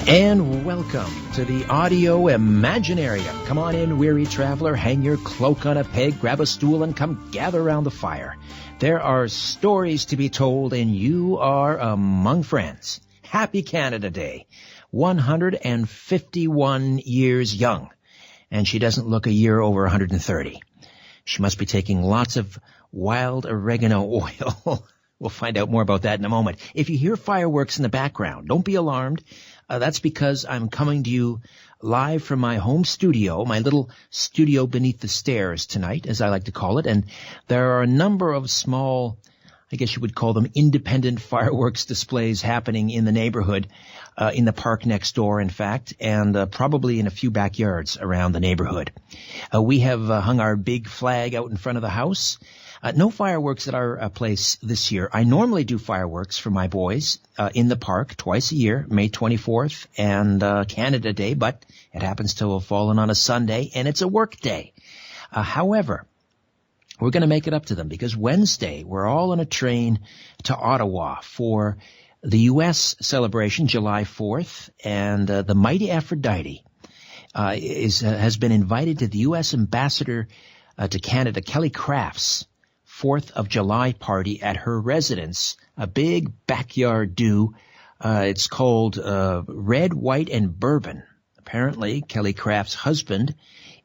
And welcome to the Audio Imaginarium. Come on in, weary traveler, hang your cloak on a peg, grab a stool, and come gather around the fire. There are stories to be told, and you are among friends. Happy Canada Day. 151 years young, and she doesn't look a year over 130. She must be taking lots of wild oregano oil. We'll find out more about that in a moment. If you hear fireworks in the background, don't be alarmed. That's because I'm coming to you live from my home studio, my little studio beneath the stairs tonight, as I like to call it. And there are a number of small, I guess you would call them independent fireworks displays happening in the neighborhood, in the park next door, in fact, and probably in a few backyards around the neighborhood. We have hung our big flag out in front of the house. No fireworks at our place this year. I normally do fireworks for my boys in the park twice a year, May 24th and Canada Day, but it happens to have fallen on a Sunday, and it's a work day. However, we're going to make it up to them because Wednesday we're all on a train to Ottawa for the U.S. celebration, July 4th, and the mighty Aphrodite has been invited to the U.S. ambassador to Canada, Kelly Craft's 4th of July party at her residence, a big backyard do. It's called Red, White, and Bourbon. Apparently, Kelly Craft's husband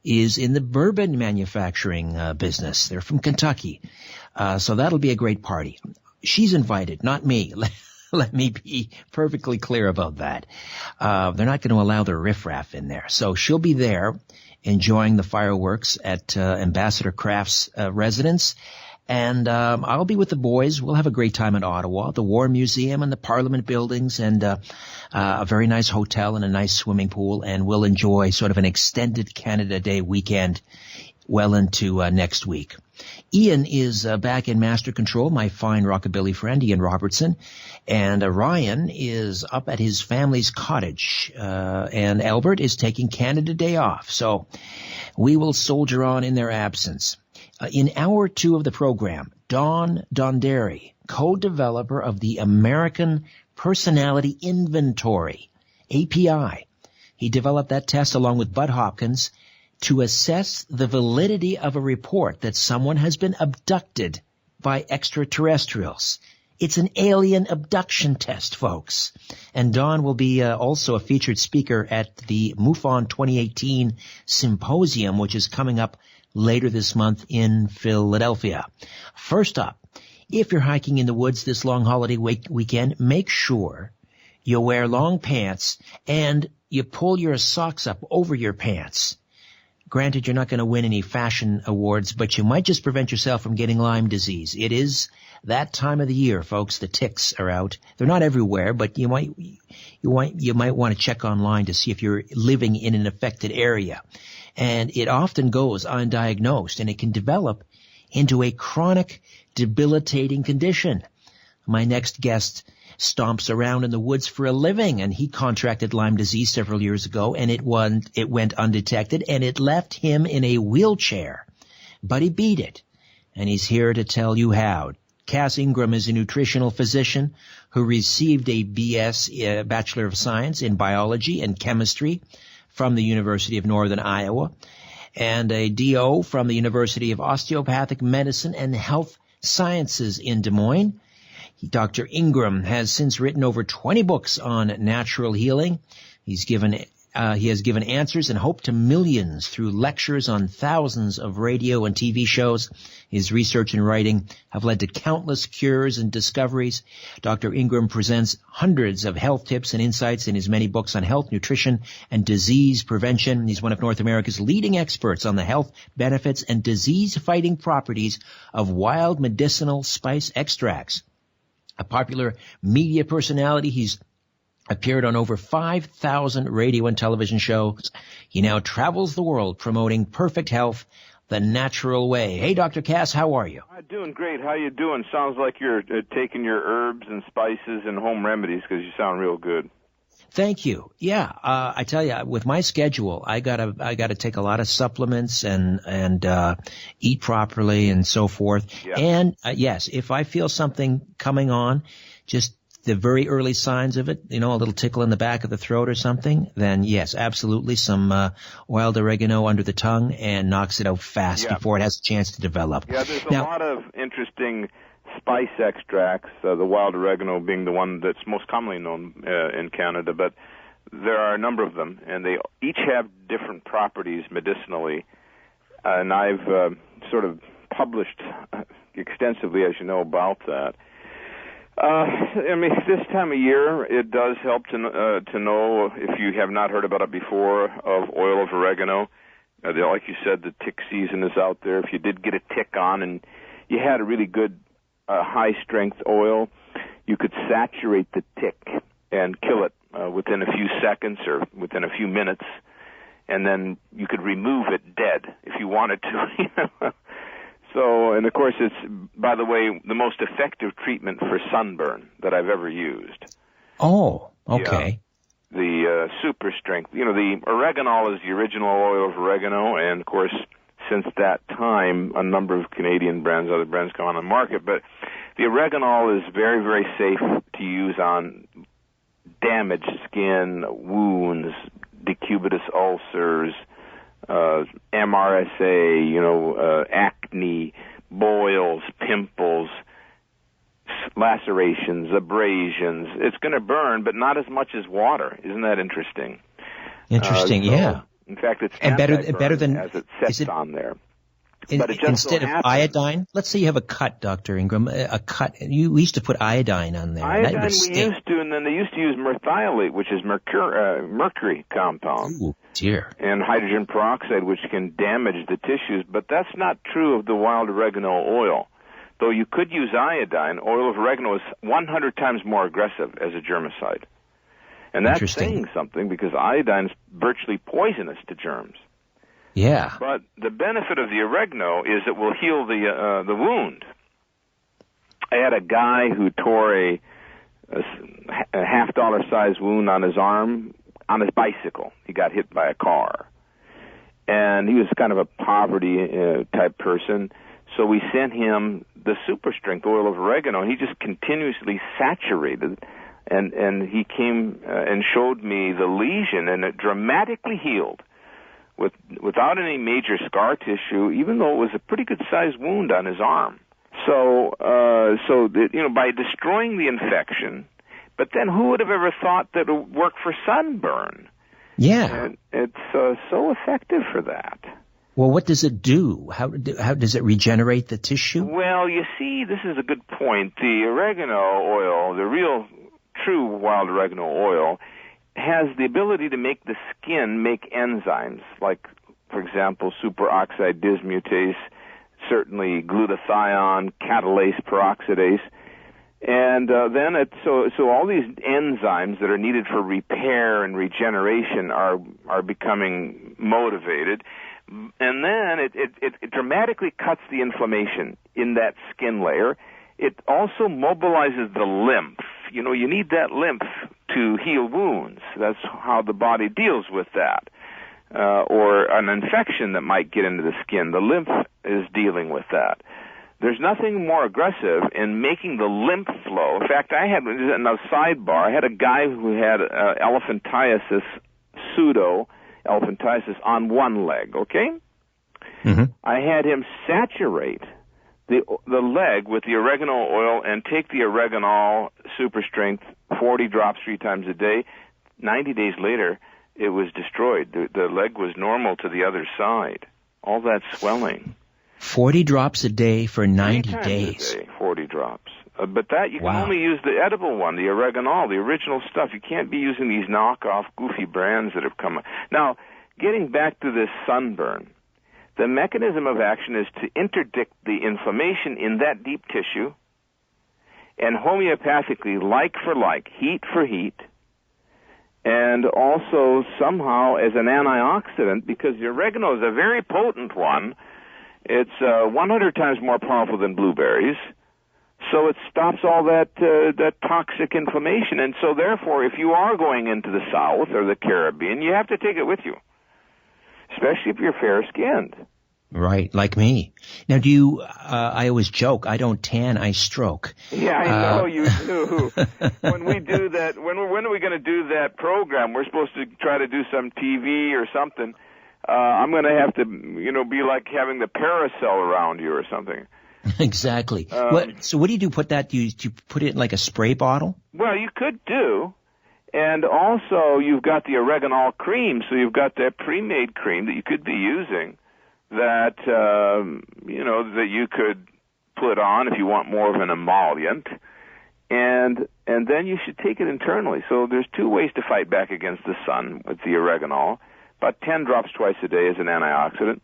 is in the bourbon manufacturing business. They're from Kentucky. So that'll be a great party. She's invited, not me. Let me be perfectly clear about that. They're not going to allow the riffraff in there. So she'll be there enjoying the fireworks at Ambassador Craft's residence. And I'll be with the boys. We'll have a great time in Ottawa, the War Museum and the Parliament buildings, and a very nice hotel and a nice swimming pool. And we'll enjoy sort of an extended Canada Day weekend well into next week. Ian is back in master control, my fine rockabilly friend, Ian Robertson. And Ryan is up at his family's cottage. And Albert is taking Canada Day off. So we will soldier on in their absence. In hour 2 of the program, Don Donderi, co-developer of the American Personality Inventory, API. He developed that test along with Bud Hopkins to assess the validity of a report that someone has been abducted by extraterrestrials. It's an alien abduction test, folks. And Don will be also a featured speaker at the MUFON 2018 Symposium, which is coming up later this month in Philadelphia. First up, if you're hiking in the woods this long holiday weekend, make sure you wear long pants and you pull your socks up over your pants. Granted, you're not going to win any fashion awards, but you might just prevent yourself from getting Lyme disease. It is that time of the year, folks. The ticks are out. They're not everywhere, but you might want to check online to see if you're living in an affected area. And it often goes undiagnosed, and it can develop into a chronic, debilitating condition. My next guest stomps around in the woods for a living, and he contracted Lyme disease several years ago, and it went undetected, and it left him in a wheelchair. But he beat it, and he's here to tell you how. Cass Ingram is a nutritional physician who received a BS, Bachelor of Science, in Biology and Chemistry from the University of Northern Iowa, and a DO from the University of Osteopathic Medicine and Health Sciences in Des Moines. Dr. Ingram has since written over 20 books on natural healing. He has given answers and hope to millions through lectures on thousands of radio and TV shows. His research and writing have led to countless cures and discoveries. Dr. Ingram presents hundreds of health tips and insights in his many books on health, nutrition, and disease prevention. He's one of North America's leading experts on the health benefits and disease-fighting properties of wild medicinal spice extracts. A popular media personality, he's appeared on over 5,000 radio and television shows. He now travels the world promoting perfect health the natural way. Hey, Dr. Cass, how are you? I'm doing great. How you doing? Sounds like you're taking your herbs and spices and home remedies because you sound real good. Thank you. Yeah, I tell you, with my schedule, I gotta take a lot of supplements and eat properly and so forth. Yeah. And yes, if I feel something coming on, just the very early signs of it, a little tickle in the back of the throat or something, then yes, absolutely, some wild oregano under the tongue and knocks it out fast before it has a chance to develop. Yeah, there's a lot of interesting spice extracts, the wild oregano being the one that's most commonly known in Canada, but there are a number of them, and they each have different properties medicinally, and I've sort of published extensively, as you know, about that. This time of year, it does help to know, if you have not heard about it before, of oil of oregano. Like you said, the tick season is out there. If you did get a tick on and you had a really good high-strength oil, you could saturate the tick and kill it within a few seconds or within a few minutes, and then you could remove it dead if you wanted to. So, and of course, it's, by the way, the most effective treatment for sunburn that I've ever used. Oh, okay. Yeah. The super strength. The oregano is the original oil of oregano, and of course, since that time, a number of Canadian brands, other brands come on the market, but the oregano is very, very safe to use on damaged skin, wounds, decubitus ulcers, MRSA, acne, boils, pimples, lacerations, abrasions. It's going to burn, but not as much as water. Isn't that interesting? Interesting, yeah. In fact, it's better than as it sets on there. But it just instead of iodine, let's say you have a cut, Dr. Ingram, a cut. We used to put iodine on there. Iodine we used to, and then they used to use merthiolate, which is mercury compound. Ooh, dear. And hydrogen peroxide, which can damage the tissues. But that's not true of the wild oregano oil. Though you could use iodine, oil of oregano is 100 times more aggressive as a germicide. And that's saying something, because iodine is virtually poisonous to germs. Yeah. But the benefit of the oregano is it will heal the wound. I had a guy who tore a $50 size wound on his arm on his bicycle. He got hit by a car. And he was kind of a poverty type person. So we sent him the super strength oil of oregano, and he just continuously saturated. And he came and showed me the lesion, and it dramatically healed without any major scar tissue, even though it was a pretty good-sized wound on his arm. So by destroying the infection, but then who would have ever thought that it would work for sunburn? Yeah. And it's so effective for that. Well, what does it do? How does it regenerate the tissue? Well, you see, this is a good point. The oregano oil, the real true wild oregano oil, has the ability to make the skin make enzymes, like, for example, superoxide dismutase, certainly glutathione, catalase, peroxidase. And then so all these enzymes that are needed for repair and regeneration are becoming motivated. And then it dramatically cuts the inflammation in that skin layer. It also mobilizes the lymph. You need that lymph to heal wounds. That's how the body deals with that. Or an infection that might get into the skin. The lymph is dealing with that. There's nothing more aggressive in making the lymph flow. In fact, I had, in a sidebar, I had a guy who had elephantiasis, pseudo-elephantiasis on one leg, okay? Mm-hmm. I had him saturate the leg with the oregano oil and take the oregano super strength 40 drops 3 times a day. 90 days later, it was destroyed. The leg was normal to the other side. All that swelling. 40 drops a day for 90 days. A day, 40 drops. But that you can only use the edible one, the oregano, the original stuff. You can't be using these knockoff, goofy brands that have come up. Now, getting back to this sunburn, the mechanism of action is to interdict the inflammation in that deep tissue, and homeopathically, like for like, heat for heat, and also somehow as an antioxidant, because the oregano is a very potent one. It's 100 times more powerful than blueberries, so it stops all that toxic inflammation. And so therefore, if you are going into the South or the Caribbean, you have to take it with you, especially if you're fair-skinned. Right, like me. Now, do you, I always joke, I don't tan, I stroke. Yeah, I know you do. When we do that, when are we going to do that program? We're supposed to try to do some TV or something. I'm going to have to, be like having the parasol around you or something. Exactly. So what do you do? Do you put it in like a spray bottle? Well, you could do. And also, you've got the Oregano cream, so you've got that pre-made cream that you could be using that, that you could put on if you want more of an emollient. And then you should take it internally. So there's two ways to fight back against the sun with the oregano. About 10 drops twice a day as an antioxidant.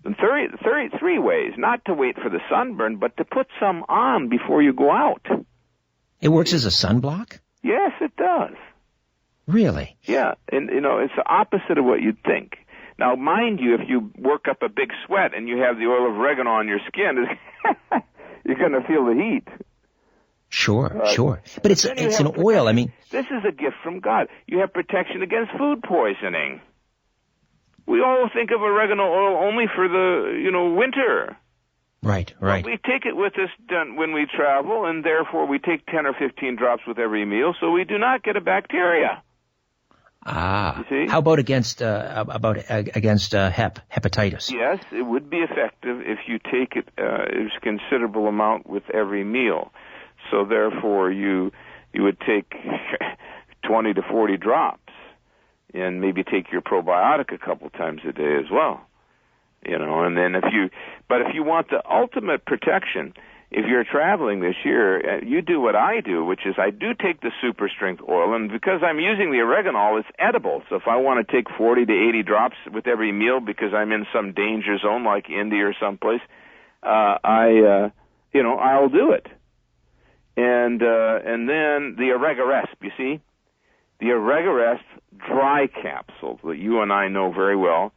And 33 ways, not to wait for the sunburn, but to put some on before you go out. It works as a sunblock? Yes, it does. Really? Yeah, and it's the opposite of what you'd think. Now, mind you, if you work up a big sweat and you have the oil of oregano on your skin, you're going to feel the heat. Sure. But it's an oil. I mean, this is a gift from God. You have protection against food poisoning. We all think of oregano oil only for the winter. Right. But we take it with us when we travel, and therefore we take 10 or 15 drops with every meal, so we do not get a bacteria. Ah, you see? How about against hepatitis? Yes, it would be effective if you take it a considerable amount with every meal. So therefore, you would take 20 to 40 drops, and maybe take your probiotic a couple times a day as well. And then if you want the ultimate protection, if you're traveling this year, you do what I do, which is I do take the super strength oil, and because I'm using the oregano, it's edible. So if I want to take 40 to 80 drops with every meal because I'm in some danger zone like India or someplace, I'll do it. And then the Oregarest, you see, the Oregarest dry capsule that you and I know very well.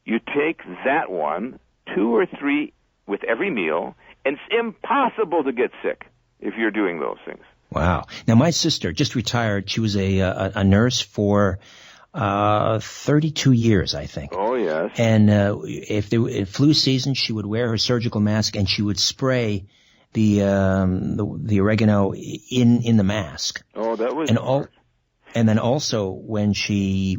You take that one, 2 or 3 with every meal, and it's impossible to get sick if you're doing those things. Wow. Now, my sister just retired. She was a nurse for 32 years, I think. Oh, yes. And in flu season, she would wear her surgical mask, and she would spray the oregano in the mask. Oh, that was and then also when she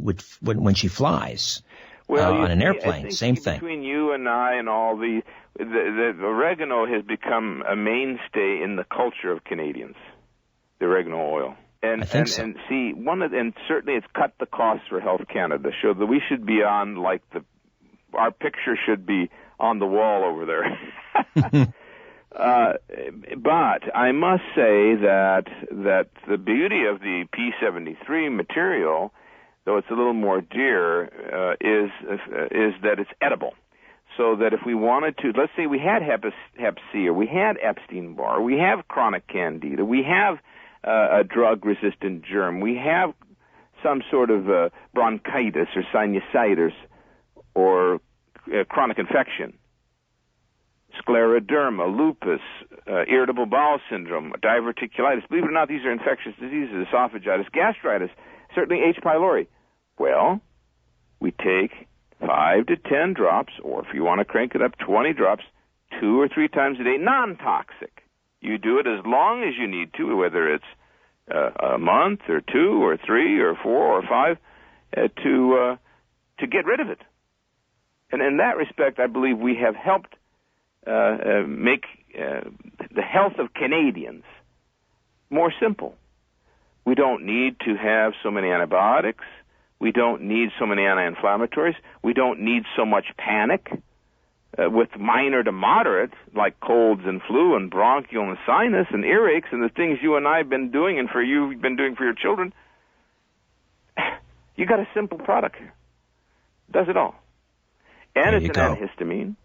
flies. On an airplane, same thing. Between you and I and all the oregano has become a mainstay in the culture of Canadians, the oregano oil. I think so. And see, and certainly it's cut the costs for Health Canada, so that we should be on, our picture should be on the wall over there. But I must say that the beauty of the P73 material, though it's a little more dear, is that it's edible. So that if we wanted to, let's say we had Hep C, or we had Epstein-Barr, we have chronic candida, we have a drug-resistant germ, we have some sort of bronchitis or sinusitis or chronic infection, scleroderma, lupus, irritable bowel syndrome, diverticulitis. Believe it or not, these are infectious diseases, esophagitis, gastritis, certainly H. pylori. Well, we take 5 to 10 drops, or if you want to crank it up, 20 drops, 2 or 3 times a day, non-toxic. You do it as long as you need to, whether it's a month or 2 or 3 or 4 or 5, to get rid of it. And in that respect, I believe we have helped make the health of Canadians more simple. We don't need to have so many antibiotics. We don't need so many anti-inflammatories. We don't need so much panic with minor to moderate, like colds and flu and bronchial and sinus and earaches and the things you and I have been doing and for you've been doing for your children. You got a simple product here. Does it all. And it's an antihistamine.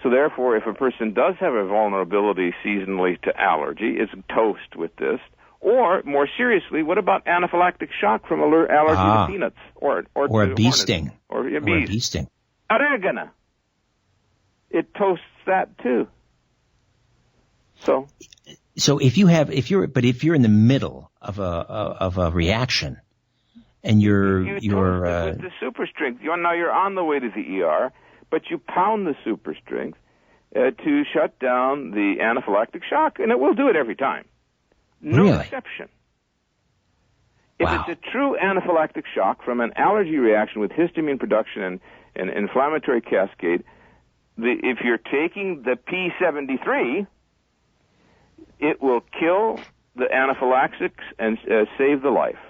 So therefore, if a person does have a vulnerability seasonally to allergy, it's toast with this. Or, more seriously, what about anaphylactic shock from allergy to peanuts? Or a bee sting. Or a bee sting. Oregano. It toasts that too. So if you're in the middle of a reaction, and you're with the super strength, now you're on the way to the ER, but you pound the super strength to shut down the anaphylactic shock, and it will do it every time. No Really? exception. If Wow. it's a true anaphylactic shock from an allergy reaction with histamine production and inflammatory cascade, if you're taking the P73, it will kill the anaphylaxis and save the life.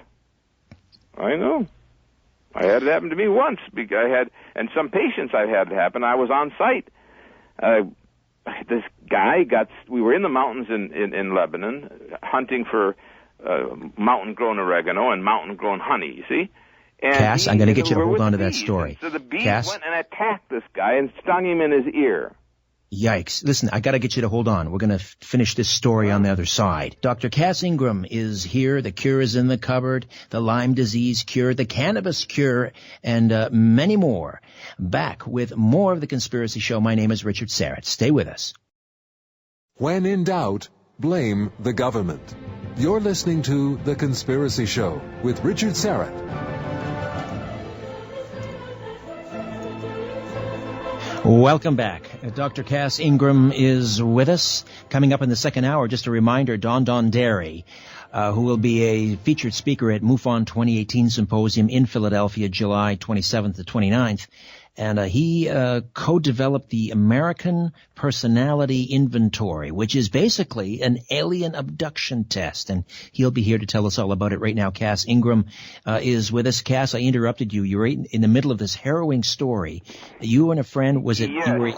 I know. I had it happen to me once. And some patients I've had it happen. I was on site. This guy we were in the mountains in Lebanon hunting for mountain-grown oregano and mountain-grown honey, you see? And Cass, I'm going to get you to hold on to that bees. story. So the bees Cass? went and attacked this guy and stung him in his ear. Yikes. Listen, I got to get you to hold on. We're going to finish this story on the other side. Dr. Cass Ingram is here. The cure is in the cupboard. The Lyme disease cure, the cannabis cure, and many more. Back with more of The Conspiracy Show. My name is Richard Syrett. Stay with us. When in doubt, blame the government. You're listening to The Conspiracy Show with Richard Syrett. Welcome back. Dr. Cass Ingram is with us. Coming up in the second hour, just a reminder, Don Derry, who will be a featured speaker at MUFON 2018 Symposium in Philadelphia, July 27th to 29th. And he co-developed the American Personality Inventory, which is basically an alien abduction test. And he'll be here to tell us all about it right now. Cass Ingram is with us. Cass, I interrupted you. You were in the middle of this harrowing story. You and a friend, Yes. you were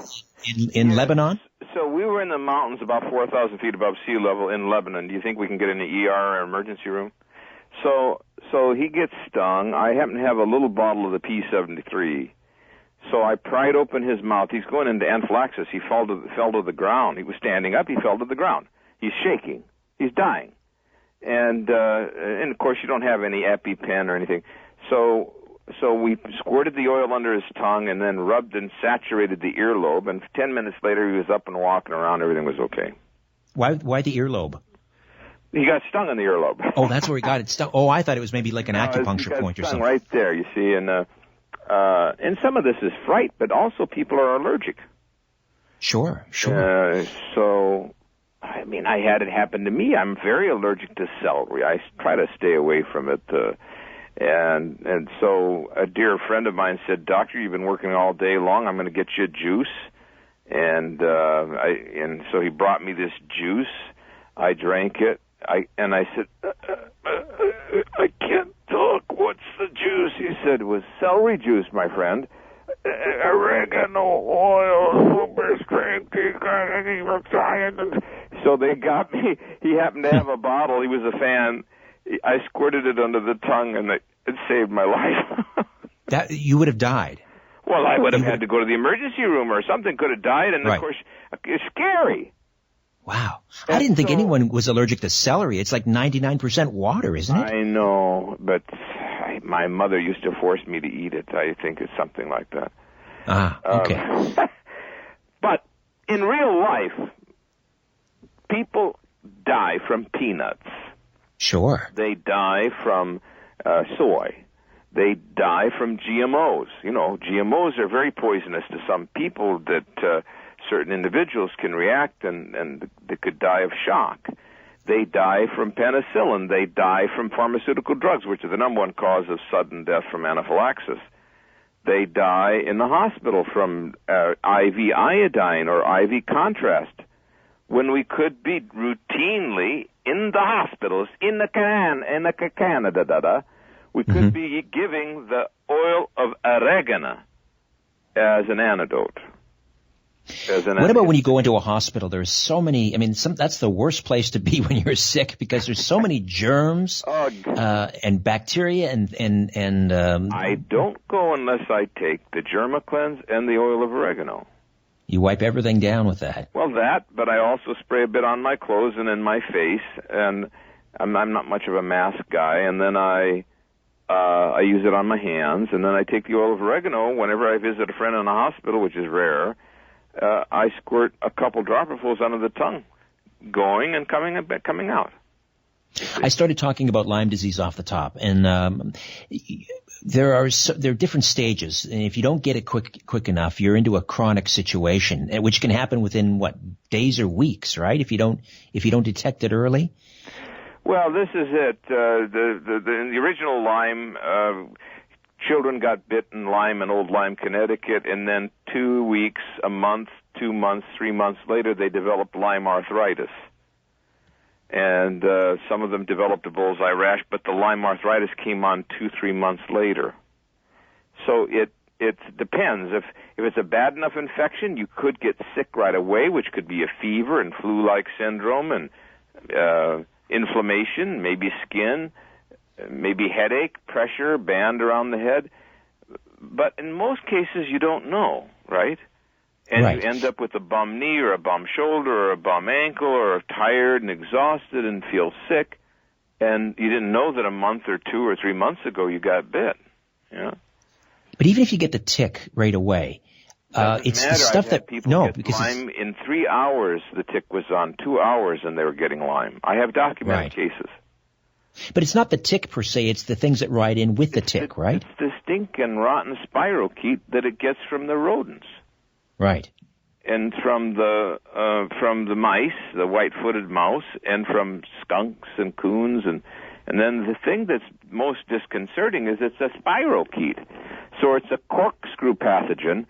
in Lebanon? So we were in the mountains about 4,000 feet above sea level in Lebanon. Do you think we can get in the ER or emergency room? So he gets stung. I happen to have a little bottle of the P73. So I pried open his mouth. He's going into anaphylaxis. He fell to the ground. He was standing up. He fell to the ground. He's shaking. He's dying. And of course, you don't have any EpiPen or anything. So we squirted the oil under his tongue and then rubbed and saturated the earlobe. And 10 minutes later, he was up and walking around. Everything was okay. Why the earlobe? He got stung on the earlobe. Oh, that's where he got it stung. Oh, I thought it was maybe like an acupuncture point or something. Right there, you see. And some of this is fright, but also people are allergic. Sure. So, I mean, I had it happen to me. I'm very allergic to celery. I try to stay away from it. And so a dear friend of mine said, "Doctor, you've been working all day long. I'm going to get you a juice." And so he brought me this juice. I drank it. I said, "I can't talk. What's the juice?" He said, "It was celery juice, my friend. Oregano oil, super strength." So they got me. He happened to have a bottle. He was a fan. I squirted it under the tongue, and it saved my life. That you would have died. Well, I would have had to go to the emergency room or something. Could have died, and Right. of course, it's scary. Wow. I didn't think anyone was allergic to celery. It's like 99% water, isn't it? I know, but my mother used to force me to eat it. I think it's something like that. Ah, okay. But in real life, people die from peanuts. Sure. They die from soy. They die from GMOs. You know, GMOs are very poisonous to some people that certain individuals can react and they could die of shock. They die from penicillin. They die from pharmaceutical drugs, which are the number one cause of sudden death from anaphylaxis. They die in the hospital from IV iodine or IV contrast, when we could be routinely in the hospitals, Canada, we could be giving the oil of oregano as an antidote. What about when you go into a hospital? There's so many. I mean, that's the worst place to be when you're sick because there's so many germs and bacteria and. I don't go unless I take the Germacleanse and the oil of oregano. You wipe everything down with that. Well, but I also spray a bit on my clothes and in my face, and I'm not much of a mask guy. And then I use it on my hands, and then I take the oil of oregano whenever I visit a friend in a hospital, which is rare. I squirt a couple dropperfuls under the tongue, going and coming out. I started talking about Lyme disease off the top, and there are different stages, and if you don't get it quick enough, you're into a chronic situation, which can happen within days or weeks, right? If you don't detect it early. Well, this is it. The original Lyme, children got bitten Lyme in Old Lyme, Connecticut, and then 2 weeks, a month, 2 months, 3 months later, they developed Lyme arthritis. And some of them developed a bullseye rash, but the Lyme arthritis came on 2-3 months later. So it depends. If it's a bad enough infection, you could get sick right away, which could be a fever and flu-like syndrome and inflammation, maybe skin, maybe headache, pressure, band around the head. But in most cases, you don't know, right? And right. You end up with a bum knee or a bum shoulder or a bum ankle or tired and exhausted and feel sick, and you didn't know that a month or 2 or 3 months ago you got bit. Yeah. But even if you get the tick right away, it's the stuff that because Lyme in 3 hours. The tick was on 2 hours, and they were getting Lyme. I have documented cases. But it's not the tick per se; it's the things that ride in with the tick, right? It's the stink and rotten spirochete that it gets from the rodents. Right. And from the mice, the white-footed mouse, and from skunks and coons, and then the thing that's most disconcerting is it's a spirochete. So it's a corkscrew pathogen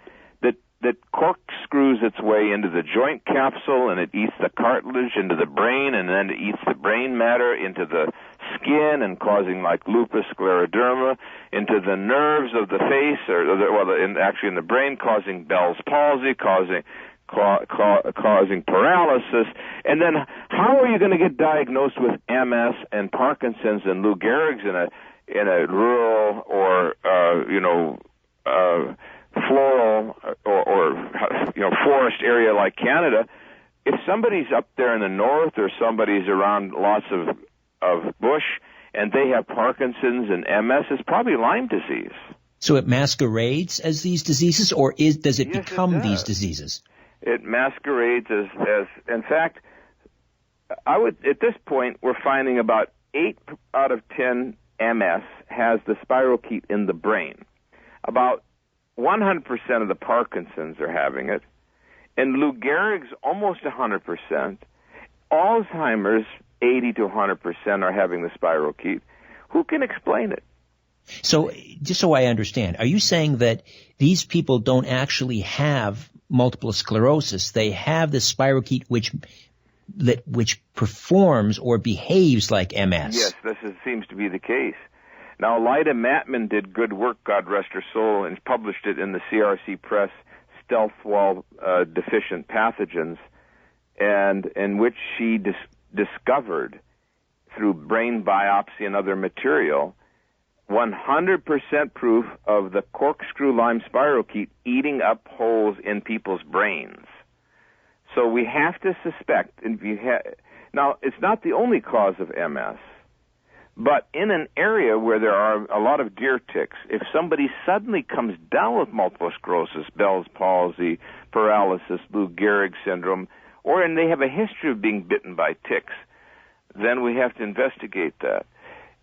that corkscrews its way into the joint capsule, and it eats the cartilage into the brain, and then it eats the brain matter into the skin and causing like lupus scleroderma, into the nerves of the face, actually in the brain, causing Bell's palsy, causing paralysis. And then how are you going to get diagnosed with MS and Parkinson's and Lou Gehrig's in a rural or floral or forest area like Canada? If somebody's up there in the north or somebody's around lots of bush and they have Parkinson's and MS, it's probably Lyme disease. So it masquerades as these diseases, or does it become these diseases? It masquerades as in fact, at this point, we're finding about 8 out of 10 MS has the spirochete in the brain. About 100% of the Parkinson's are having it. And Lou Gehrig's almost 100%. Alzheimer's 80 to 100% are having the spirochete. Who can explain it? So, just so I understand, are you saying that these people don't actually have multiple sclerosis? They have the spirochete which performs or behaves like MS? Yes, seems to be the case. Now, Lyda Matman did good work, God rest her soul, and published it in the CRC Press, Stealth Wall Deficient Pathogens, and in which she discovered, through brain biopsy and other material, 100% proof of the corkscrew Lyme spirochete eating up holes in people's brains. So we have to suspect, now it's not the only cause of MS, but in an area where there are a lot of deer ticks, if somebody suddenly comes down with multiple sclerosis, Bell's palsy, paralysis, Lou Gehrig syndrome, and they have a history of being bitten by ticks, then we have to investigate that.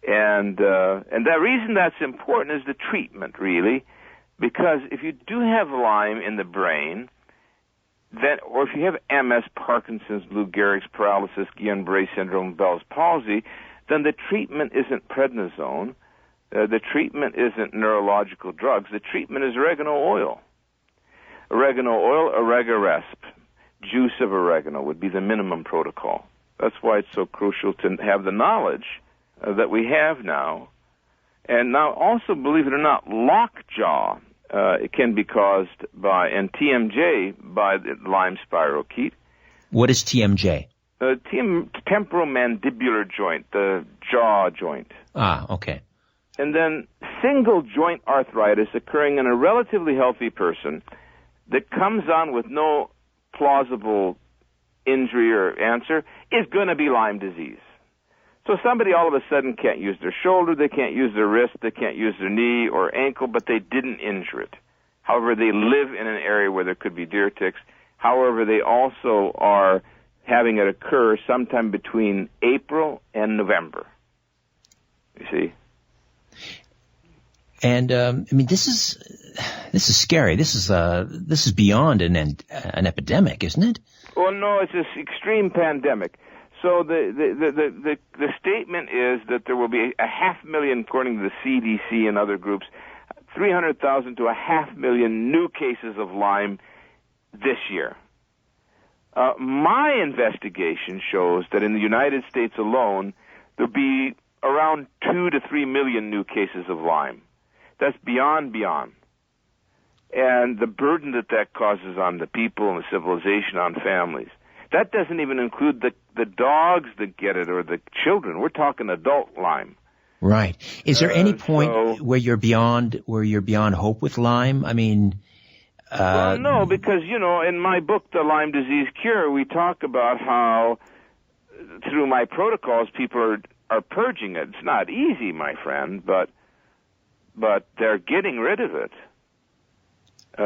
And the reason that's important is the treatment, really, because if you do have Lyme in the brain, or if you have MS, Parkinson's, Lou Gehrig's paralysis, Guillain-Barré syndrome, Bell's palsy, then the treatment isn't prednisone, the treatment isn't neurological drugs, the treatment is oregano oil. Oregano oil, Oregaresp, juice of oregano would be the minimum protocol. That's why it's so crucial to have the knowledge that we have now. And now also, believe it or not, lockjaw it can be caused by, and TMJ by the Lyme spirochete. What is TMJ? Temporomandibular joint, the jaw joint. Ah, okay. And then single joint arthritis occurring in a relatively healthy person that comes on with no plausible injury or answer is going to be Lyme disease. So somebody all of a sudden can't use their shoulder, they can't use their wrist, they can't use their knee or ankle, but they didn't injure it. However, they live in an area where there could be deer ticks. However, they also are having it occur sometime between April and November. You see? And I mean, this is scary. This is beyond an epidemic, isn't it? Well, no, it's an extreme pandemic. So the statement is that there will be 500,000, according to the CDC and other groups, 300,000 to 500,000 new cases of Lyme this year. My investigation shows that in the United States alone, there'll be around 2 to 3 million new cases of Lyme. That's beyond. And the burden that causes on the people and the civilization, on families. That doesn't even include the dogs that get it or the children. We're talking adult Lyme. Right. Is there any point where you're beyond hope with Lyme? I mean, well, no, because in my book, The Lyme Disease Cure, we talk about how through my protocols, people are purging it. It's not easy, my friend, but they're getting rid of it.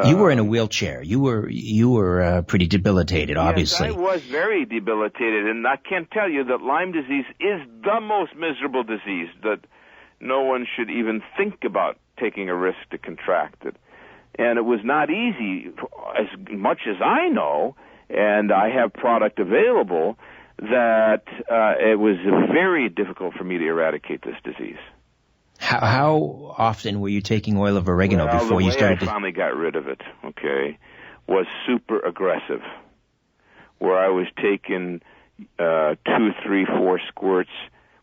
You were in a wheelchair. You were pretty debilitated, obviously. Yes, I was very debilitated, and I can tell you that Lyme disease is the most miserable disease, that no one should even think about taking a risk to contract it. And it was not easy, as much as I know, and I have product available, that it was very difficult for me to eradicate this disease. How often were you taking oil of oregano before you started? The way I finally got rid of it, was super aggressive, where I was taking 2, 3, 4 squirts.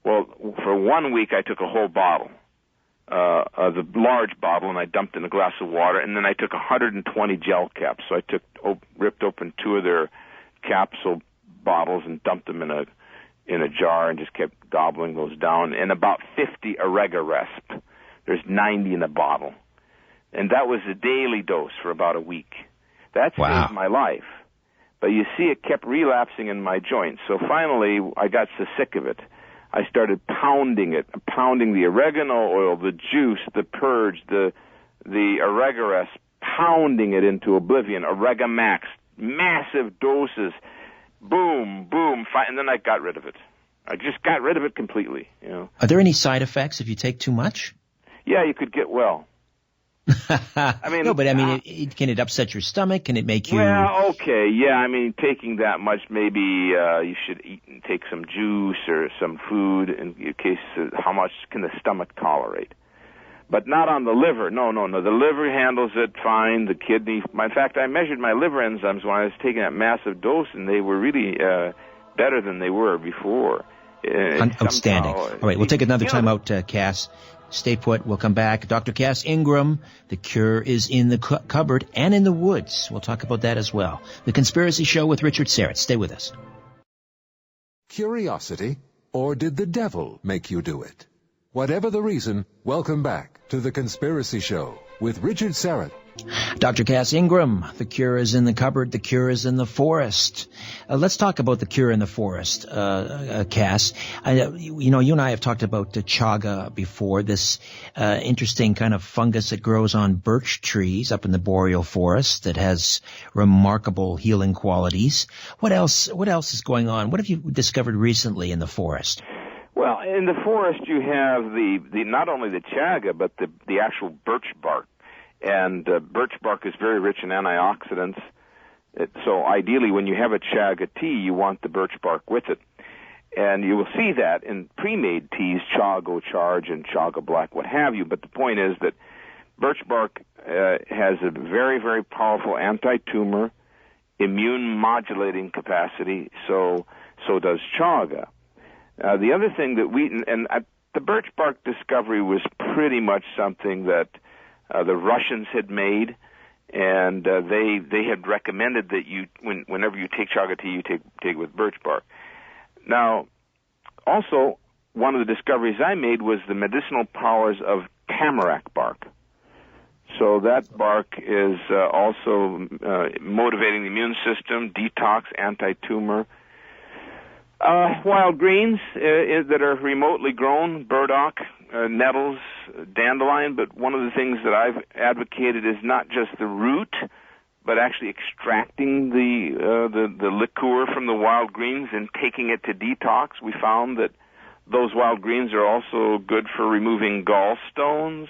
Well, for 1 week I took a whole bottle, the large bottle, and I dumped in a glass of water, and then I took 120 gel caps. So I ripped open 2 of their capsule bottles and dumped them in a jar and just kept gobbling those down, and about 50 Oregaresp. There's 90 in a bottle. And that was a daily dose for about a week. That saved my life. But you see, it kept relapsing in my joints. So finally, I got so sick of it, I started pounding the oregano oil, the juice, the purge, the Oregaresp, pounding it into oblivion, Oregamax, massive doses, boom, boom, and then I got rid of it. I just got rid of it completely. Are there any side effects if you take too much? Yeah, you could get well. I mean, no, but I mean, can it upset your stomach? Can it make you? Well, okay, yeah. I mean, taking that much, maybe you should eat and take some juice or some food in case. How much can the stomach tolerate? But not on the liver. No. The liver handles it fine. The kidney. In fact, I measured my liver enzymes when I was taking that massive dose, and they were really better than they were before. Outstanding. All right, we'll take another time out, Cass. Stay put. We'll come back. Dr. Cass Ingram, the cure is in the cupboard and in the woods. We'll talk about that as well. The Conspiracy Show with Richard Syrett. Stay with us. Curiosity, or did the devil make you do it? Whatever the reason, welcome back to The Conspiracy Show with Richard Syrett. Dr. Cass Ingram, the cure is in the cupboard, the cure is in the forest. Let's talk about the cure in the forest, Cass. You and I have talked about the chaga before, this interesting kind of fungus that grows on birch trees up in the boreal forest that has remarkable healing qualities. What else is going on? What have you discovered recently in the forest? Well, in the forest you have the not only the chaga, but the actual birch bark. And birch bark is very rich in antioxidants. So ideally, when you have a chaga tea, you want the birch bark with it. And you will see that in pre-made teas, Chago Charge and Chaga Black, what have you. But the point is that birch bark has a very, very powerful anti-tumor, immune-modulating capacity. So does chaga. The other thing that the birch bark discovery was pretty much something that the Russians had made, and they had recommended that whenever you take chaga tea, you take it with birch bark. Now, also, one of the discoveries I made was the medicinal powers of tamarack bark. So that bark is also motivating the immune system, detox, anti-tumor. Wild greens that are remotely grown, burdock, nettles, dandelion, but one of the things that I've advocated is not just the root, but actually extracting the liqueur from the wild greens and taking it to detox. We found that Those wild greens are also good for removing gallstones,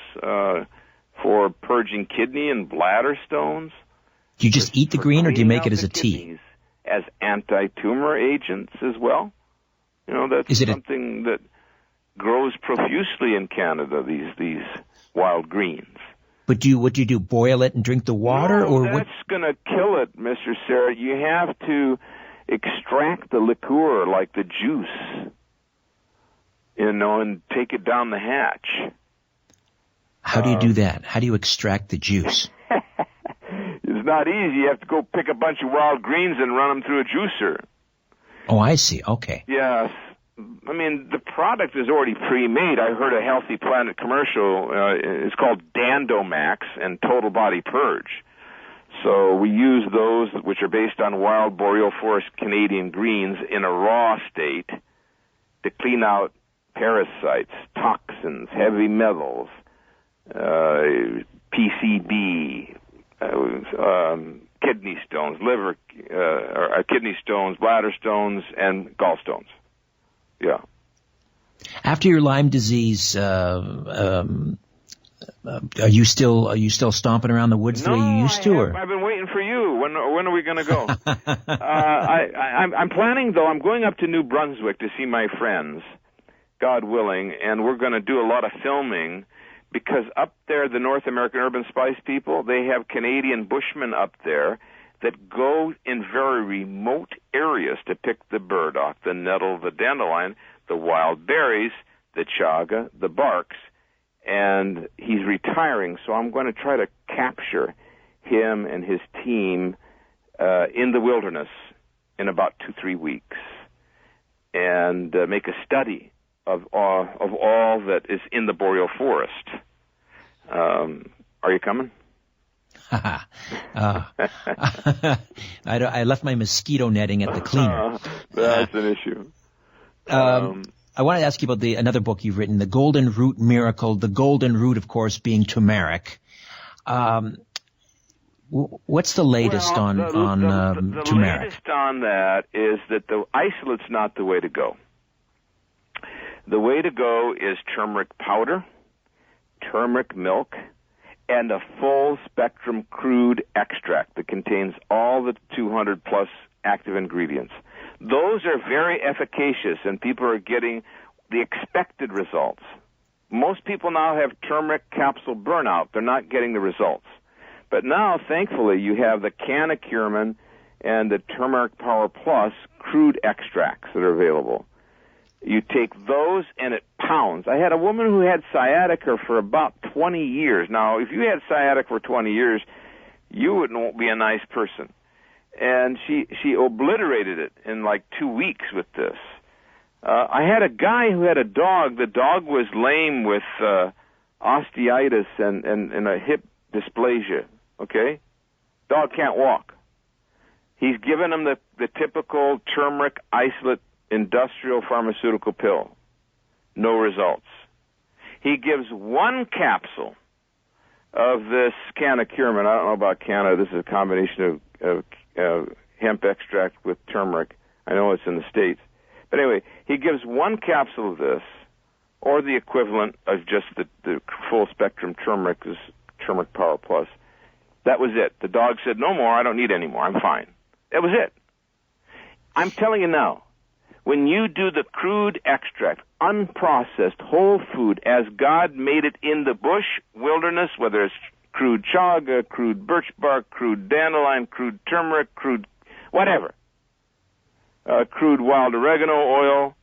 for purging kidney and bladder stones. Do you just eat the green, or do you make it as a tea? Kidneys, as anti-tumor agents as well. That's something that grows profusely in Canada, these wild greens. But what do you do, boil it and drink the water? No, that's going to kill it, Mr. Syrett. You have to extract the liqueur, like the juice, and take it down the hatch. How do you do that? How do you extract the juice? It's not easy. You have to go pick a bunch of wild greens and run them through a juicer. Oh, I see. Okay. Yes. I mean, the product is already pre-made. I heard a Healthy Planet commercial. It's called Dandomax and Total Body Purge. So we use those which are based on wild boreal forest Canadian greens in a raw state to clean out parasites, toxins, heavy metals, PCB, kidney stones, kidney stones, bladder stones, and gallstones. Yeah. After your Lyme disease, are you still stomping around the woods the way you used to? I've been waiting for you. When are we going to go? I'm planning, though. I'm going up to New Brunswick to see my friends, God willing, and we're going to do a lot of filming, because up there, the North American Urban Spice people, they have Canadian bushmen up there that go in very remote areas to pick the burdock, the nettle, the dandelion, the wild berries, the chaga, the barks, and he's retiring, so I'm going to try to capture him and his team in the wilderness in about 2-3 weeks and make a study of all that is in the boreal forest. Are you coming? I left my mosquito netting at the cleaner. That's an issue. I want to ask you about another book you've written, The Golden Root Miracle. The golden root, of course, being turmeric. What's the latest on turmeric? The latest on that is that the isolate's not the way to go. The way to go is turmeric powder, turmeric milk, and a full-spectrum crude extract that contains all the 200-plus active ingredients. Those are very efficacious, and people are getting the expected results. Most people now have turmeric capsule burnout. They're not getting the results. But now, thankfully, you have the Canna-Curmin and the Turmeric Power Plus crude extracts that are available. You take those, and it pounds. I had a woman who had sciatica for about 20 years. Now, if you had sciatica for 20 years, you wouldn't be a nice person. And she obliterated it in like 2 weeks with this. I had a guy who had a dog. The dog was lame with osteitis and a hip dysplasia, okay? Dog can't walk. He's given him the typical turmeric isolate industrial pharmaceutical pill. No results. He gives one capsule of this Canna-Curmin. I don't know about Canna. This is a combination of hemp extract with turmeric. I know it's in the States. But anyway, he gives one capsule of this, or the equivalent of just the full-spectrum turmeric, is Turmeric Power Plus. That was it. The dog said, no more, I don't need any more, I'm fine. That was it. I'm telling you now, when you do the crude extract, unprocessed, whole food, as God made it in the bush, wilderness, whether it's crude chaga, crude birch bark, crude dandelion, crude turmeric, crude whatever, crude wild oregano oil,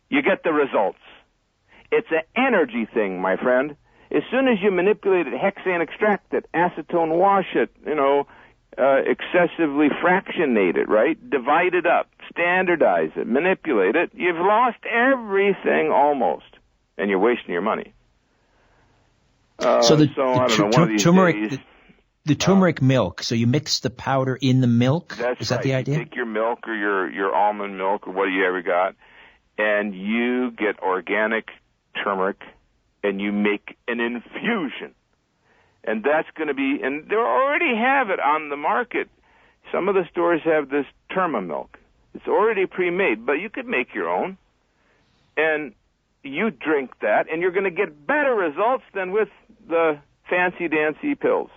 you get the results. It's an energy thing, my friend. As soon as you manipulate it, hexane extract it, acetone wash it, excessively fractionate it, right? Divide it up, standardize it, manipulate it, you've lost everything almost, and you're wasting your money. I don't know, one of these turmeric, days, the turmeric milk. So you mix the powder in the milk. Is that right. the idea? You take your milk or your almond milk or what you ever got, and you get organic turmeric, and you make an infusion. And that's going to be, and they already have it on the market. Some of the stores have this Turma milk. It's already pre-made, but you could make your own. And you drink that, and you're going to get better results than with the fancy-dancy pills.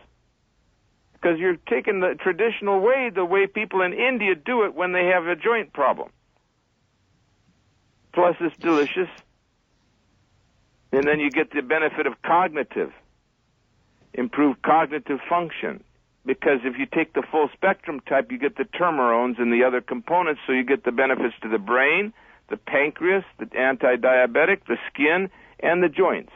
Because you're taking the traditional way, the way people in India do it when they have a joint problem. Plus, it's delicious. And then you get the benefit of improved cognitive function. Because if you take the full spectrum type, you get the termerones and the other components, so you get the benefits to the brain, the pancreas, the anti-diabetic, the skin, and the joints.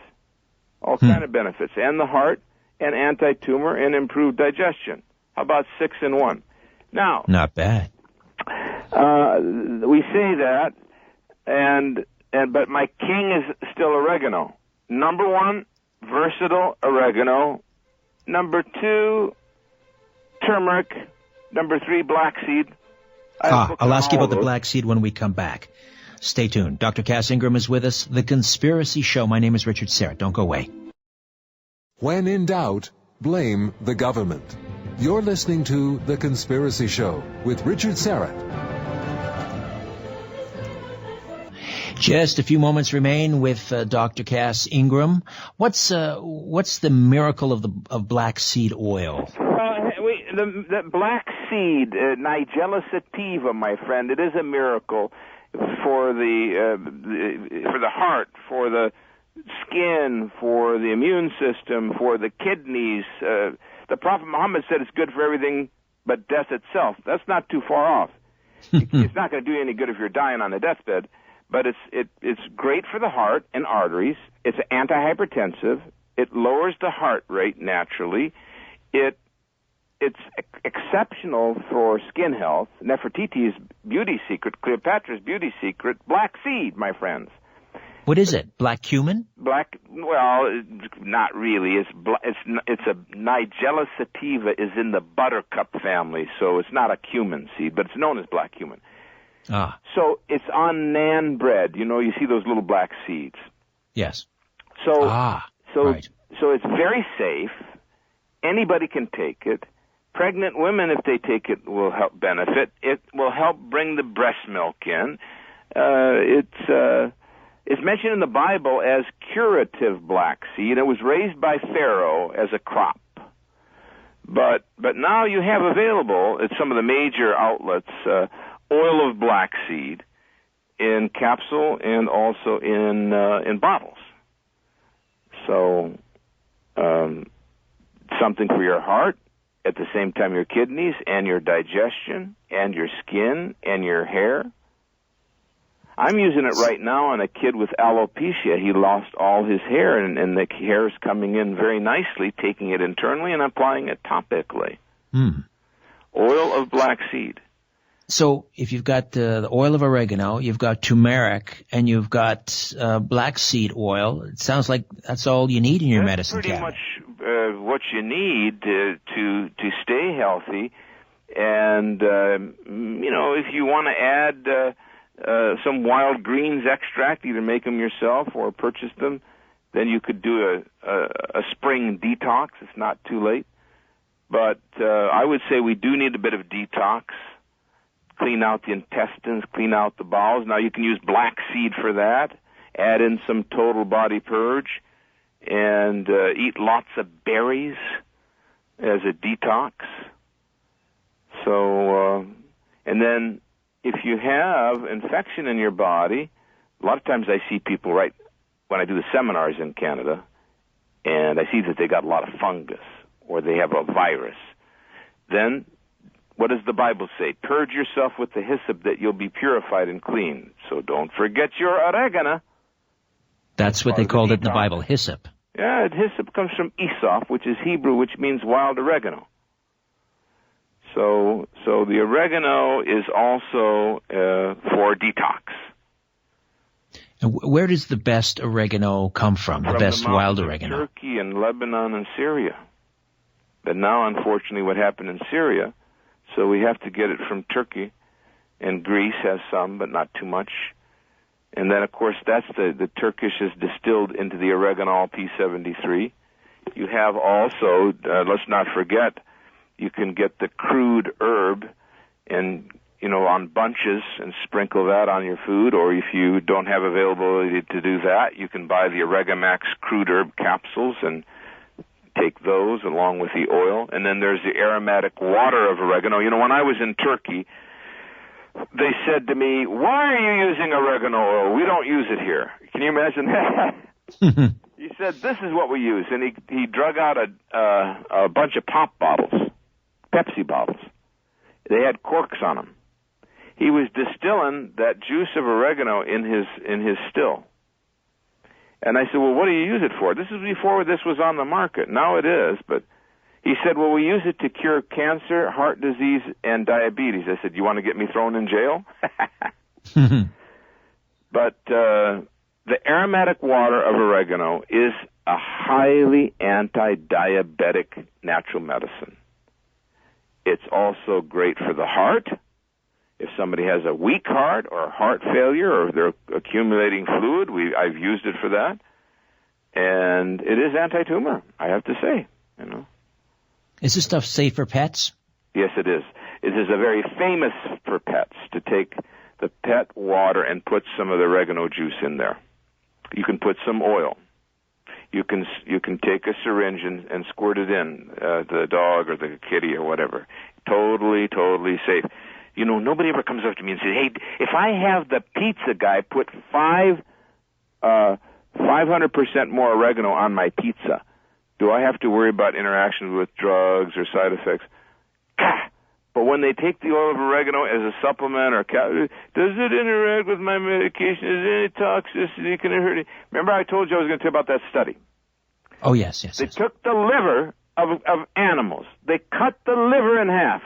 All kind of benefits. And the heart, and anti-tumor, and improved digestion. How about 6 in 1? Now, not bad. We say that, but my king is still oregano. Number 1, versatile oregano. Number 2, turmeric. Number 3, black seed. I'll ask you about the black seed when we come back. Stay tuned. Dr. Cass Ingram is with us. The Conspiracy Show. My name is Richard Syrett. Don't go away. When in doubt, blame the government. You're listening to The Conspiracy Show with Richard Syrett. Just a few moments remain with Dr. Cass Ingram. What's the miracle of black seed oil? The black seed, Nigella sativa, my friend, it is a miracle for the heart, for the skin, for the immune system, for the kidneys. The Prophet Muhammad said it's good for everything but death itself. That's not too far off. It's not going to do you any good if you're dying on a deathbed, but it's great for the heart and arteries. It's antihypertensive. It lowers the heart rate naturally. It's exceptional for skin health. Nefertiti's beauty secret, Cleopatra's beauty secret, black seed, my friends. What is it? Black cumin? Well, not really. It's a Nigella sativa is in the buttercup family, so it's not a cumin seed, but it's known as black cumin. Ah. So it's on naan bread. You know, you see those little black seeds. Yes. Right. So it's very safe. Anybody can take it. Pregnant women, if they take it, will help benefit. It will help bring the breast milk in. It's mentioned in the Bible as curative black seed. It was raised by Pharaoh as a crop. But now you have available at some of the major outlets oil of black seed in capsule and also in bottles. So something for your heart, at the same time your kidneys and your digestion and your skin and your hair. I'm using it right now on a kid with alopecia. He lost all his hair, and the hair is coming in very nicely, taking it internally and applying it topically. Oil of black seed. So if you've got the oil of oregano, you've got turmeric, and you've got black seed oil, it sounds like that's all you need in your medicine cabinet. Pretty much what you need to stay healthy. And, if you want to add some wild greens extract, either make them yourself or purchase them, then you could do a spring detox. It's not too late. But I would say we do need a bit of detox. Clean out the intestines, clean out the bowels. Now you can use black seed for that. Add in some total body purge, and eat lots of berries as a detox. So, and then if you have infection in your body, a lot of times I see people right when I do the seminars in Canada, and I see that they got a lot of fungus or they have a virus. Then what does the Bible say? Purge yourself with the hyssop that you'll be purified and clean. So don't forget your oregano. That's what they called it in the Bible, hyssop. Yeah, hyssop comes from Aesop, which is Hebrew, which means wild oregano. So the oregano is also for detox. And where does the best oregano come from? The best wild oregano? Turkey and Lebanon and Syria. But now, unfortunately, what happened in Syria, so we have to get it from Turkey, and Greece has some, but not too much. And then, of course, that's the Turkish is distilled into the oregano P73. You have also, let's not forget, you can get the crude herb and on bunches and sprinkle that on your food, or if you don't have availability to do that, you can buy the Oregamax crude herb capsules and take those along with the oil. And then there's the aromatic water of oregano. When I was in Turkey, they said to me, "Why are you using oregano oil? We don't use it here." Can you imagine that? He said, "This is what we use." And he drug out a bunch of pop bottles, Pepsi bottles. They had corks on them. He was distilling that juice of oregano in his still. And I said, "Well, what do you use it for?" This is before this was on the market. Now it is, but he said, "Well, we use it to cure cancer, heart disease, and diabetes." I said, "You want to get me thrown in jail?" But the aromatic water of oregano is a highly anti-diabetic natural medicine. It's also great for the heart. If somebody has a weak heart or heart failure or they're accumulating fluid, I've used it for that. And it is anti-tumor, I have to say. Is this stuff safe for pets? Yes, it is. It is a very famous for pets to take the pet water and put some of the oregano juice in there. You can put some oil. You can take a syringe and squirt it in the dog or the kitty or whatever. Totally, totally safe. Nobody ever comes up to me and says, "Hey, if I have the pizza guy put 500% more oregano on my pizza, do I have to worry about interactions with drugs or side effects?" But when they take the oil of oregano as a supplement or does it interact with my medication? Is there any toxicity? Can it hurt it? Remember I told you I was going to tell you about that study? Oh, yes. They took the liver of animals. They cut the liver in half.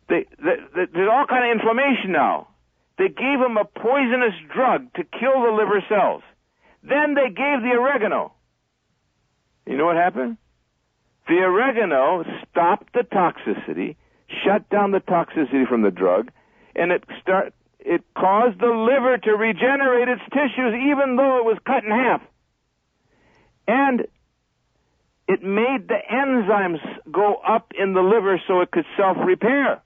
There's all kind of inflammation now. They gave them a poisonous drug to kill the liver cells. Then they gave the oregano. You know what happened? The oregano stopped the toxicity, shut down the toxicity from the drug, and it caused the liver to regenerate its tissues even though it was cut in half. And it made the enzymes go up in the liver so it could self-repair.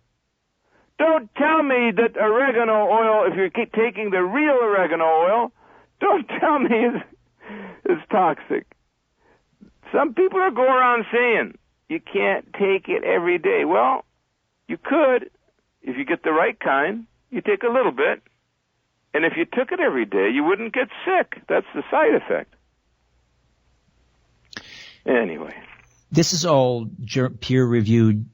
Don't tell me that oregano oil, if you're taking the real oregano oil, don't tell me it's toxic. Some people are going around saying you can't take it every day. Well, you could if you get the right kind. You take a little bit. And if you took it every day, you wouldn't get sick. That's the side effect. Anyway. This is all peer-reviewed.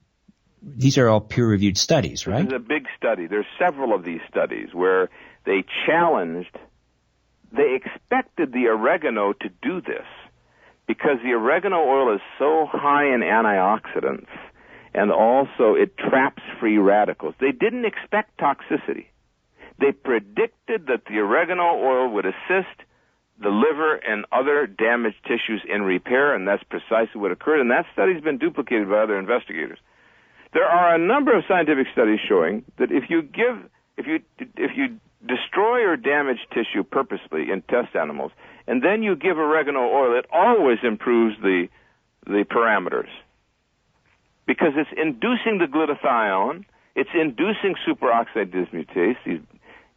These are all peer-reviewed studies, right? This is a big study. There's several of these studies where they expected the oregano to do this because the oregano oil is so high in antioxidants and also it traps free radicals. They didn't expect toxicity. They predicted that the oregano oil would assist the liver and other damaged tissues in repair, and that's precisely what occurred, and that study's been duplicated by other investigators. There are a number of scientific studies showing that if you destroy or damage tissue purposely in test animals, and then you give oregano oil, it always improves the parameters. Because it's inducing the glutathione, it's inducing superoxide dismutase,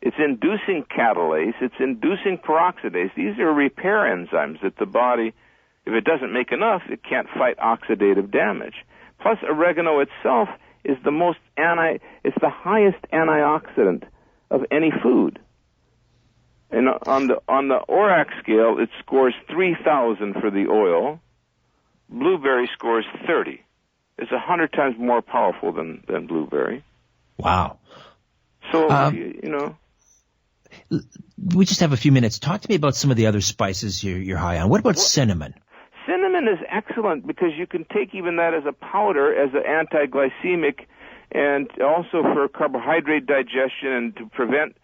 it's inducing catalase, it's inducing peroxidase. These are repair enzymes that the body, if it doesn't make enough, it can't fight oxidative damage. Plus, oregano itself is it's the highest antioxidant of any food. And on the ORAC scale, it scores 3,000 for the oil. Blueberry scores 30. It's 100 times more powerful than blueberry. Wow. So, we just have a few minutes. Talk to me about some of the other spices you're high on. What about cinnamon? Cinnamon is excellent because you can take even that as a powder, as an anti-glycemic, and also for carbohydrate digestion and to prevent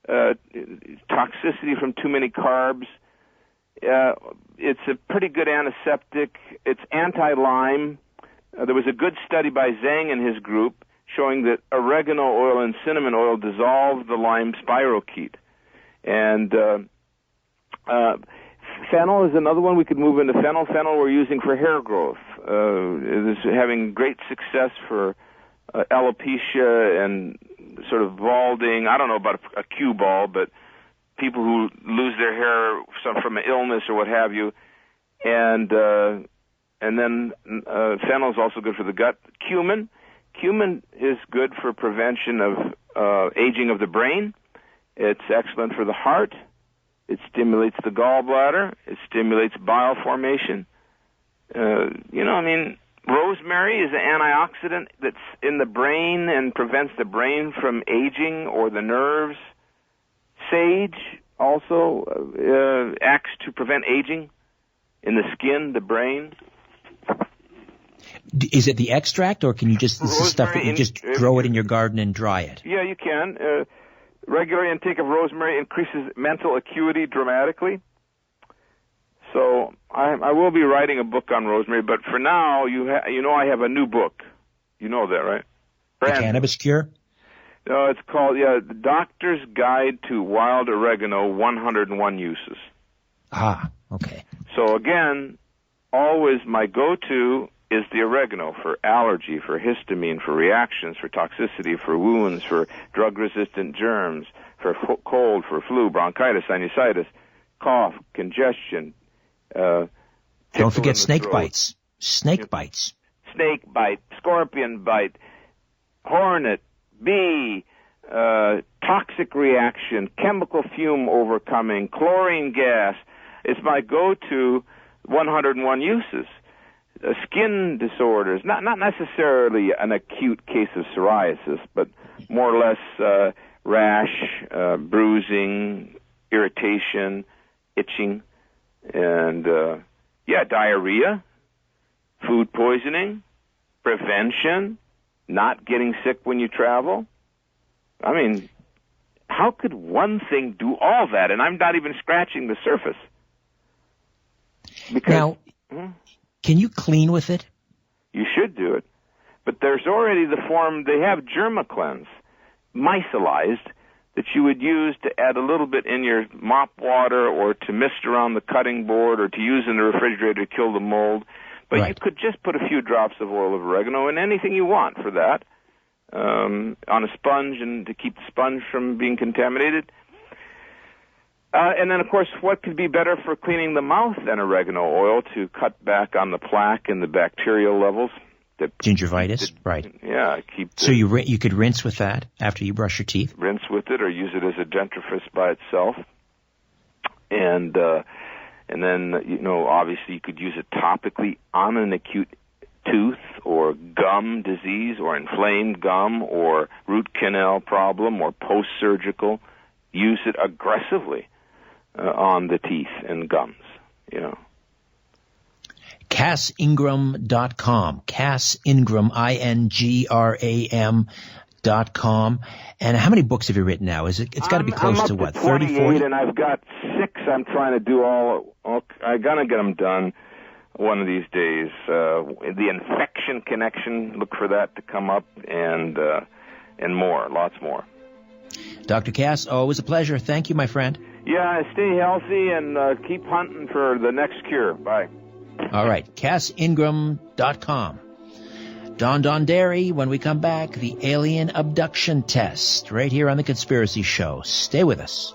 toxicity from too many carbs. It's a pretty good antiseptic. It's anti-Lyme. There was a good study by Zhang and his group showing that oregano oil and cinnamon oil dissolve the Lyme spirochete. And fennel is another one. We could move into fennel. Fennel we're using for hair growth. It is having great success for alopecia and sort of balding. I don't know about a cue ball, but people who lose their hair from an illness or what have you. And then fennel is also good for the gut. Cumin is good for prevention of aging of the brain. It's excellent for the heart. It stimulates the gallbladder. It stimulates bile formation. Rosemary is an antioxidant that's in the brain and prevents the brain from aging or the nerves. Sage also acts to prevent aging in the skin, the brain. Is it the extract, or can you just, this is stuff that you just grow it in your garden and dry it? Yeah, you can. Regular intake of rosemary increases mental acuity dramatically. So I will be writing a book on rosemary, but for now, I have a new book. You know that, right? The Cannabis Cure? No, it's called, The Doctor's Guide to Wild Oregano, 101 Uses. Ah, okay. So again, always my go-to is the oregano for allergy, for histamine, for reactions, for toxicity, for wounds, for drug-resistant germs, for cold, for flu, bronchitis, sinusitis, cough, congestion. Don't forget snake bites. Snake bites. Snake bite, scorpion bite, hornet, bee, toxic reaction, chemical fume overcoming, chlorine gas. It's my go-to 101 uses. Skin disorders, not necessarily an acute case of psoriasis, but more or less rash, bruising, irritation, itching, and diarrhea, food poisoning, prevention, not getting sick when you travel. I mean, how could one thing do all that? And I'm not even scratching the surface. Because, now, can you clean with it? You should do it. But there's already the form, they have Germacleanse, micellized, that you would use to add a little bit in your mop water or to mist around the cutting board or to use in the refrigerator to kill the mold. But You could just put a few drops of oil of oregano in anything you want for that, on a sponge and to keep the sponge from being contaminated. And then, of course, what could be better for cleaning the mouth than oregano oil to cut back on the plaque and the bacterial levels? Gingivitis, right. Yeah. So you could rinse with that after you brush your teeth? Rinse with it or use it as a dentifrice by itself. And then, obviously you could use it topically on an acute tooth or gum disease or inflamed gum or root canal problem or post-surgical. Use it aggressively on the teeth and gums, CassIngram.com. Cass Ingram, INGRAM.com. And how many books have you written now? It's got to be close to what, 30, 40? And I've got 6 I'm trying to do I'm going to get them done one of these days. The infection connection, look for that to come up, and more, lots more. Dr. Cass, always a pleasure. Thank you, my friend. Yeah, stay healthy and keep hunting for the next cure. Bye. All right, CassIngram.com. Don Dairy, when we come back, the alien abduction test, right here on The Conspiracy Show. Stay with us.